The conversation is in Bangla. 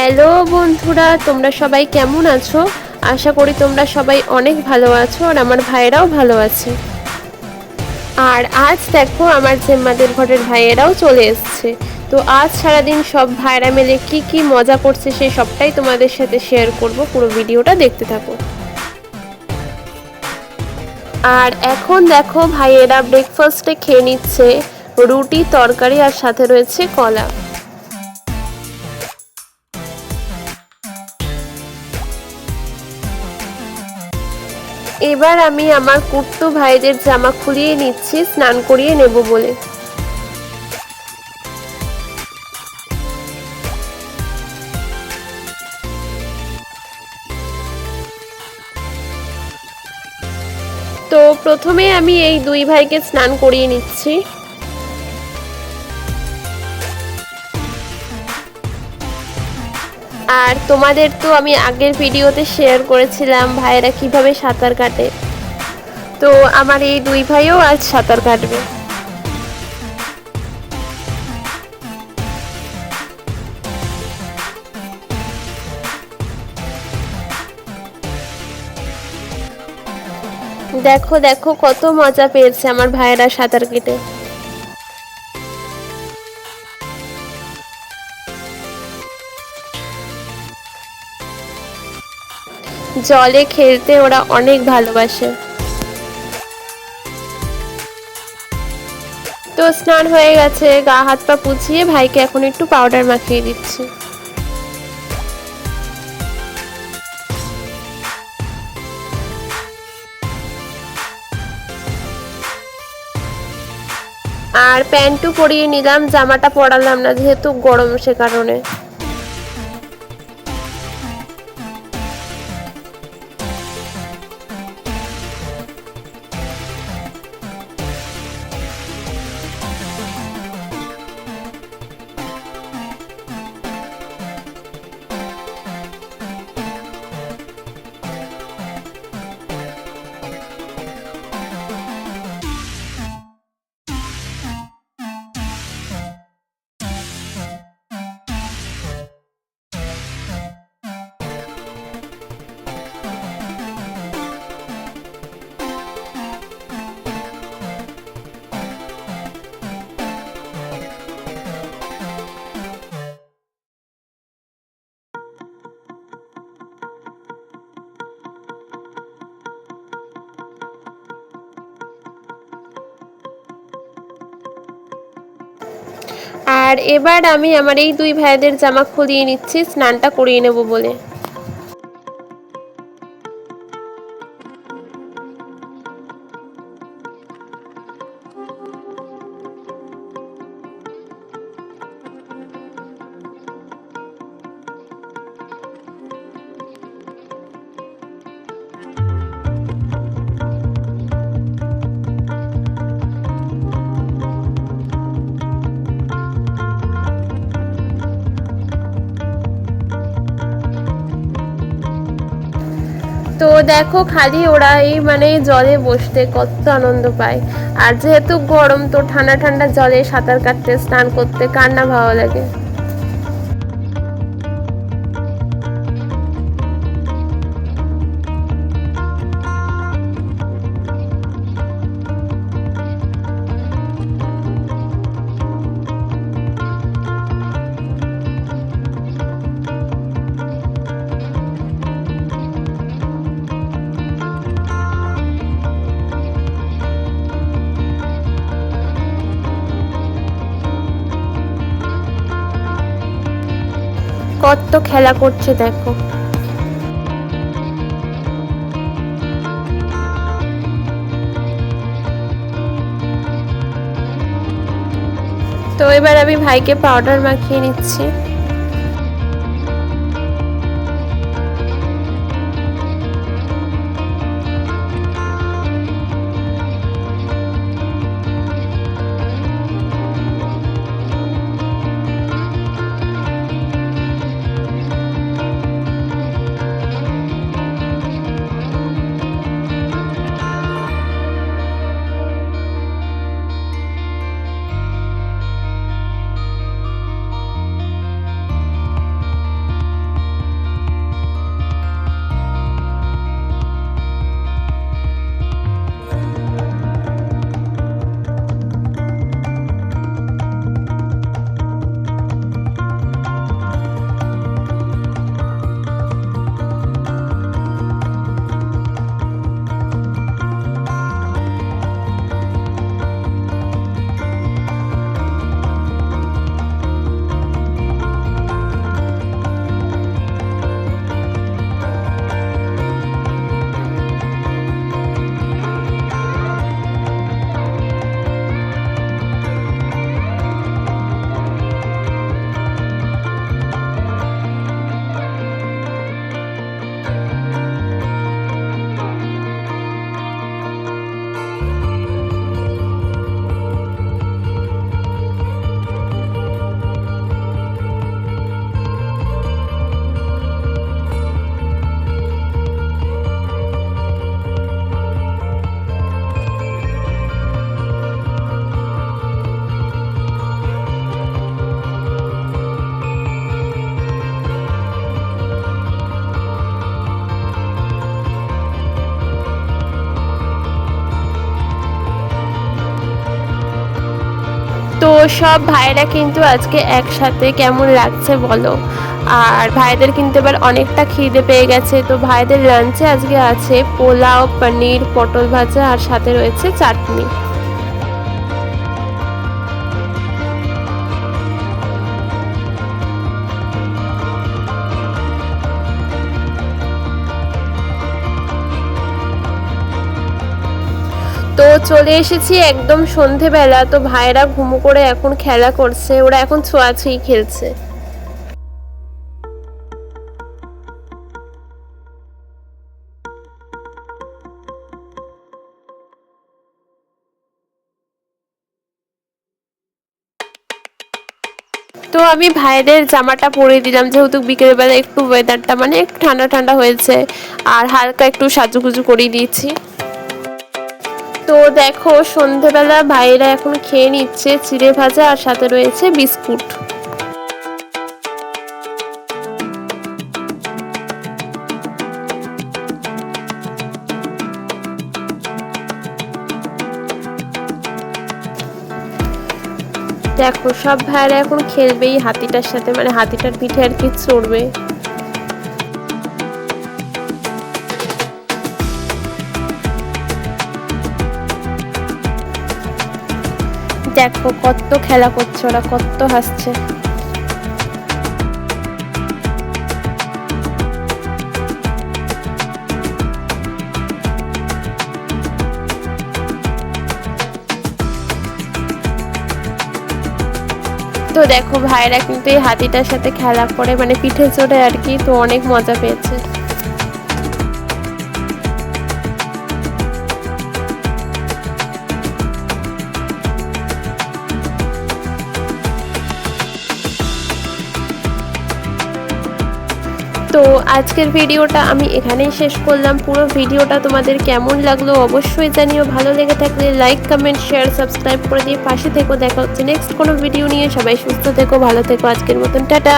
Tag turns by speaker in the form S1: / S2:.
S1: হ্যালো বন্ধুরা, তোমরা সবাই কেমন আছো? আশা করি তোমরা সবাই অনেক ভালো আছো আর আমার ভাইয়েরাও ভালো আছে। আর আজ দেখো আমার জেম্মাদের ঘরের ভাইয়েরাও চলে এসছে। তো আজ সারাদিন সব ভাইয়েরা মিলে কি কি মজা করছে সেই সবটাই তোমাদের সাথে শেয়ার করব, পুরো ভিডিওটা দেখতে থাকো। আর এখন দেখো ভাইয়েরা ব্রেকফাস্টে খেয়ে নিচ্ছে রুটি, তরকারি আর সাথে রয়েছে কলা। এবার আমি আমার কুট্টু ভাইদের জামা খুলিয়ে নিচ্ছি স্নান করিয়ে নেব বলে। তো প্রথমে আমি এই দুই ভাইকে স্নান করিয়ে নিচ্ছি। আর তোমাদের তো আমি আগের ভিডিওতে শেয়ার করেছিলাম ভাইয়েরা কিভাবে সাঁতার কাটে। তো আমার এই দুই ভাইও আজ সাঁতার কাটবে। দেখো দেখো কত মজা পেয়েছে আমার ভাইয়েরা সাঁতার কেটে। জলে খেলতে ওরা অনেক ভালোবাসে। তো স্নান হয়ে গেছে, গা হাত পা পুছিয়ে ভাইকে এখন একটু পাউডার মাখিয়ে দিচ্ছি। আর প্যান্টও পরিয়ে নিলাম, জামাটা পরালাম না যেহেতু গরম সে কারণে। আর এবার আমি আমার এই দুই ভাইদের জামা খুলিয়ে নিচ্ছি স্নানটা করিয়ে নেব বলে। তো দেখো খালি ওরা এই জলে বসতে কত আনন্দ পায়। আর যেহেতু গরম, তো ঠান্ডা ঠান্ডা জলে সাঁতার কাটতে, স্নান করতে কার না ভালো লাগে। কত খেলা করছে দেখো। তো এবার আমি ভাইকে পাউডার মাখিয়ে নিচ্ছি। সব ভাইরা কিন্তু আজকে একসাথে কেমন লাগছে বলো। আর ভাইদের কিন্তু এবার অনেকটা খিদে পেয়ে গেছে, তো ভাইদের লাঞ্চে আজকে আছে পোলাও, পনির, পটল ভাজা আর সাথে রয়েছে চাটনি। তো চলে এসেছি একদম সন্ধেবেলা, তো ভাইরা ঘুমো করে এখন খেলা করছে, ওরা এখন ছোঁয়াছুঁই খেলছে। তো আমি ভাইদের জামাটা পরে দিলাম, যেহেতু বিকেলবেলা একটু ওয়েদারটা মানে একটু ঠান্ডা ঠান্ডা হয়েছে, আর হালকা একটু সাজুগুজু করে দিয়েছি। তো দেখো সন্ধেবেলা ভাইরা এখন খেয়ে নিচ্ছে চিড়ে ভাজা আর সাথে রয়েছে বিস্কুট। দেখো সব ভাইরা এখন খেলবেই হাতিটার সাথে, মানে হাতিটার পিঠে আর কি চড়বে। দেখো কত খেলা করছে ওরা, কত হাসছে। তো দেখো ভাইরা কিন্তু এই হাতিটার সাথে খেলা করে, মানে পিঠে চড়ে আর কি, তো অনেক মজা পেয়েছে। তো আজকের ভিডিওটা আমি এখানেই শেষ করলাম। পুরো ভিডিওটা তোমাদের কেমন লাগলো অবশ্যই জানিও। ভালো লেগে থাকলে লাইক, কমেন্ট, শেয়ার, সাবস্ক্রাইব করে দিয়ে পাশে থেকো। দেখা হচ্ছে নেক্সট কোনো ভিডিও নিয়ে। সবাই সুস্থ থেকো, ভালো থেকো। আজকের মতন টাটা।